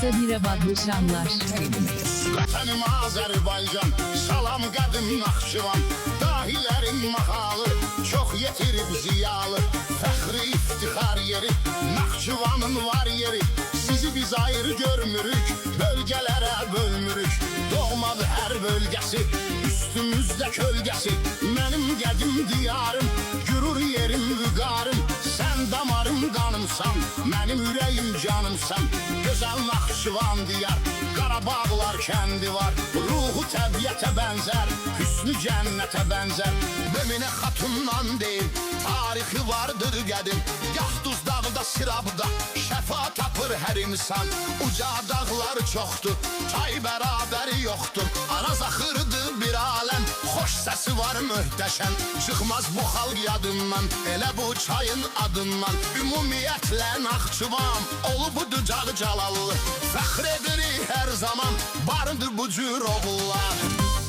Kısa bira Badlıcanlar. Vətənim Azərbaycan, salam qədim Naxçıvan. Dahilərin mahalı, çox yetirib ziyalı. Fəxri iftixar yeri, Naxçıvanın var yeri. Sizi biz ayrı görmürük, bölgələrə bölmürük. Doğmadı hər bölgəsi, üstümüzdə kölgəsi. Mənim qədim diyarım, gürur yerim, vüqarım. Sən damarım, qanımsan, mənim ürəyim, canımsan. Gözəl Naxçıvan diyar, Qarabağlar kəndi var. Ruhu təbiətə bənzər, hüsnü cənnətə bənzər. Möminə xatundan deyil, tarixi vardır qədim. Gah Duzdağda, Sirabda, şəfa tapır hər insan. Uca dağlar çoxdur, çay bərabəri yoxdur. Araz axırdı bir aləm, xoş səsi var möhtəşəm. Çıxmaz bu xalq yadından, elə bu çayın adından. Ümumiyyətlə Naxçıvan olubdu Cağ Calallı. Fəxr edirik hər zaman, vardır bu cür oğullar.